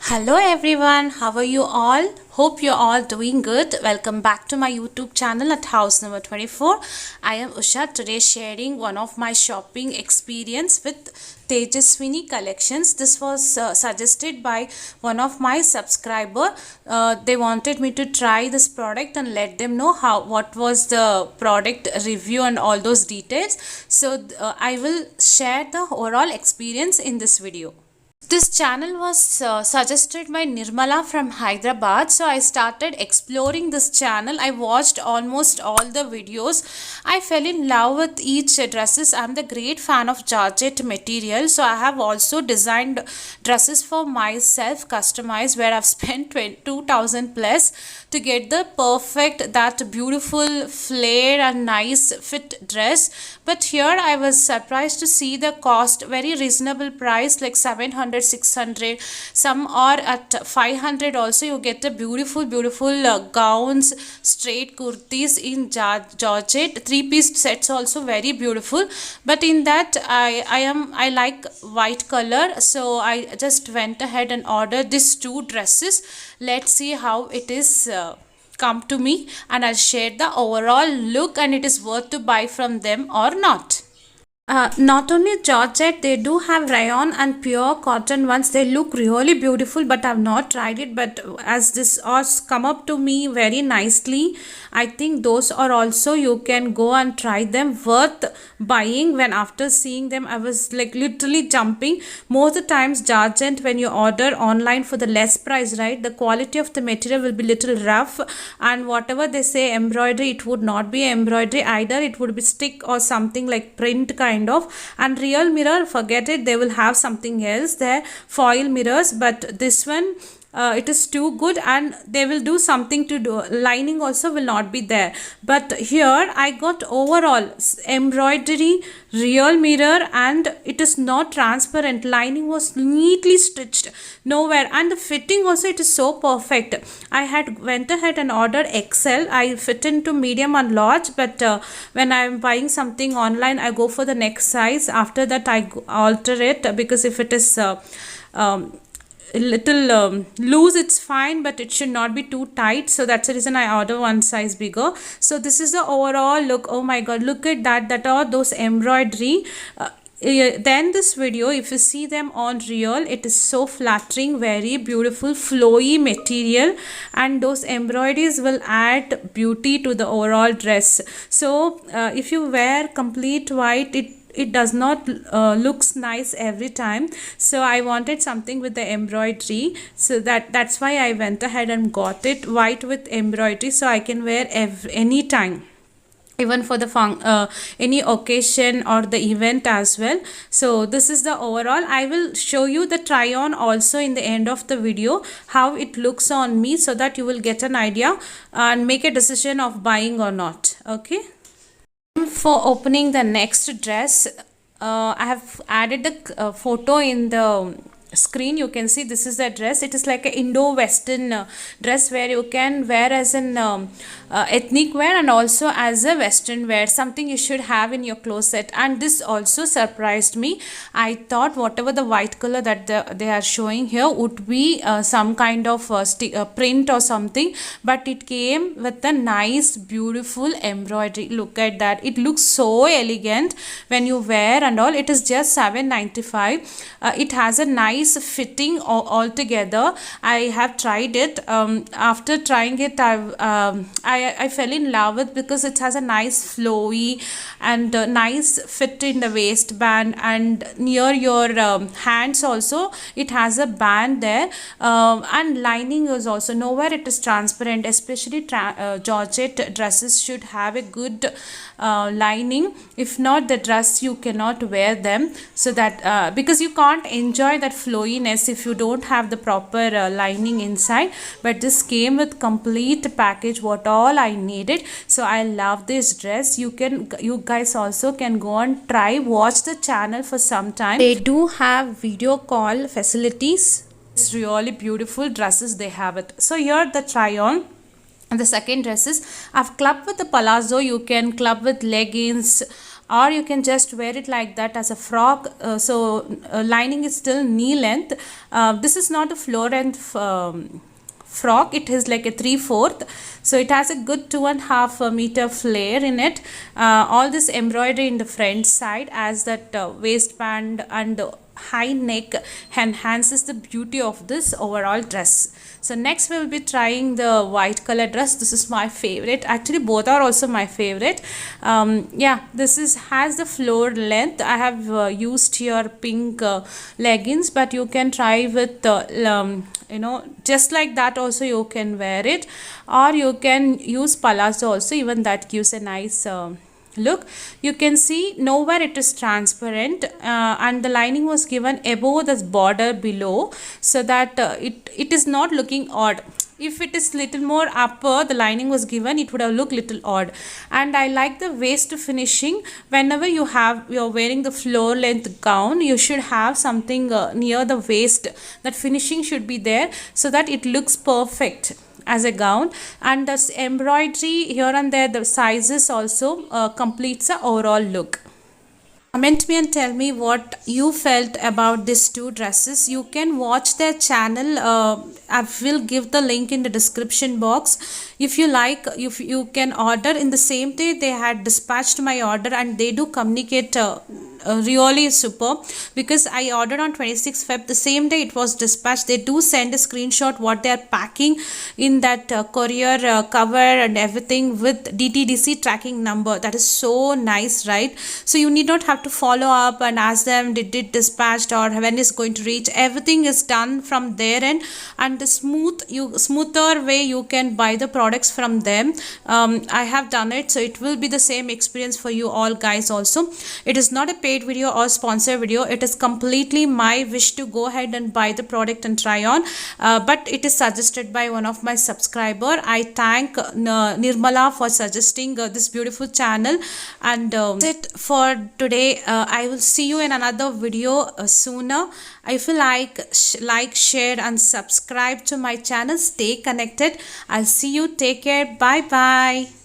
Hello everyone, how are you all? Hope you're all doing good. Welcome back to my YouTube channel at house number 24. I am Usha, today sharing one of my shopping experience with Tejaswini collections. This was suggested by one of my subscriber. They wanted me to try this product and let them know what was the product review and all those details. So I will share the overall experience in this video. This channel was suggested by Nirmala from Hyderabad, so I started exploring this channel. I watched almost all the videos. I fell in love with each dresses. I'm the great fan of Georgette material, so I have also designed dresses for myself, customized, where I've spent 2000 plus to get the perfect, that beautiful flare and nice fit dress. But here I was surprised to see the cost, very reasonable price, like 700, 600. Some are at 500 also. You get a beautiful gowns, straight kurtis in Georgette. Three-piece sets also very beautiful. But in that I like white color, so I just went ahead and ordered these two dresses. Let's see how it is come to me, and I'll share the overall look and it is worth to buy from them or not. Not only Georgette, they do have rayon and pure cotton ones. They look really beautiful, but I've not tried it. But as this has come up to me very nicely, I think those are also, you can go and try them, worth buying. When after seeing them, I was like literally jumping. Most of the times Georgette, when you order online for the less price, right, the quality of the material will be little rough, and whatever they say embroidery, it would not be embroidery either. It would be stick or something like print kind of. And real mirror, forget it, they will have something else there, foil mirrors. But this one, it is too good, and they will do something to do, lining also will not be there. But here I got overall embroidery, real mirror, and it is not transparent. Lining was neatly stitched, nowhere, and the fitting also, it is so perfect. I had went ahead and ordered XL. I fit into medium and large, but when I am buying something online, I go for the next size. After that I alter it, because if it is little loose, it's fine, but it should not be too tight. So that's the reason I order one size bigger. So this is the overall look. Oh my god, look at that are those embroidery. Then this video, if you see them on real, it is so flattering, very beautiful flowy material, and those embroideries will add beauty to the overall dress. So if you wear complete white, it does not looks nice every time. So I wanted something with the embroidery, so that's why I went ahead and got it white with embroidery, so I can wear any time, even for the any occasion or the event as well. So this is the overall. I will show you the try on also in the end of the video, how it looks on me, so that you will get an idea and make a decision of buying or not. Okay, for opening the next dress, I have added the photo in the screen. You can see this is the dress. It is like an Indo-Western dress, where you can wear as an ethnic wear and also as a Western wear, something you should have in your closet. And this also surprised me. I thought whatever the white color that they are showing here would be some kind of print or something, but it came with a nice beautiful embroidery. Look at that, it looks so elegant when you wear and all. It is just 795. It has a nice fitting altogether. I have tried it. After trying it, I fell in love with, because it has a nice flowy and nice fit in the waistband, and near your hands also it has a band there, and lining is also, nowhere it is transparent. Especially Georgette dresses should have a good lining. If not, the dress you cannot wear them, so that because you can't enjoy that flowiness if you don't have the proper lining inside. But this came with complete package, what all I needed. So I love this dress. You guys also can go and try, watch the channel for some time. They do have video call facilities. It's really beautiful dresses they have it. So here the try on. And the second dress is, I've clubbed with the palazzo. You can club with leggings, or you can just wear it like that as a frock. Lining is still knee length. This is not a floor length frock, it is like a 3/4, so it has a good 2.5 meter flare in it. All this embroidery in the front side as that waistband and high neck enhances the beauty of this overall dress. So next we will be trying the white color dress. This is my favorite, actually both are also my favorite. Yeah, this is has the floor length. I have used here pink leggings, but you can try with just like that also you can wear it, or you can use palazzo also, even that gives a nice look. You can see nowhere it is transparent, and the lining was given above the border below, so that it is not looking odd. If it is little more upper, the lining was given, it would have looked little odd. And I like the waist finishing. Whenever you're wearing the floor length gown, you should have something near the waist. That finishing should be there so that it looks perfect as a gown. And this embroidery here and there, the sizes also completes the overall look. Comment me and tell me what you felt about these two dresses. You can watch their channel. I will give the link in the description box. If you like, if you can order in the same day they had dispatched my order, and they do communicate really super, because I ordered on 26th Feb. The same day it was dispatched. They do send a screenshot what they are packing in that courier cover and everything with DTDC tracking number. That is so nice, right? So you need not have to follow up and ask them did it dispatched or when is going to reach. Everything is done from their end, and the smoother way you can buy the products from them. I have done it, so it will be the same experience for you all guys also. It is not a paid video or sponsor video. It is completely my wish to go ahead and buy the product and try on, but it is suggested by one of my subscriber. I thank Nirmala for suggesting this beautiful channel. And that's it for today. I will see you in another video sooner. If you like, share and subscribe to my channel. Stay connected. I'll see you. Take care. Bye bye.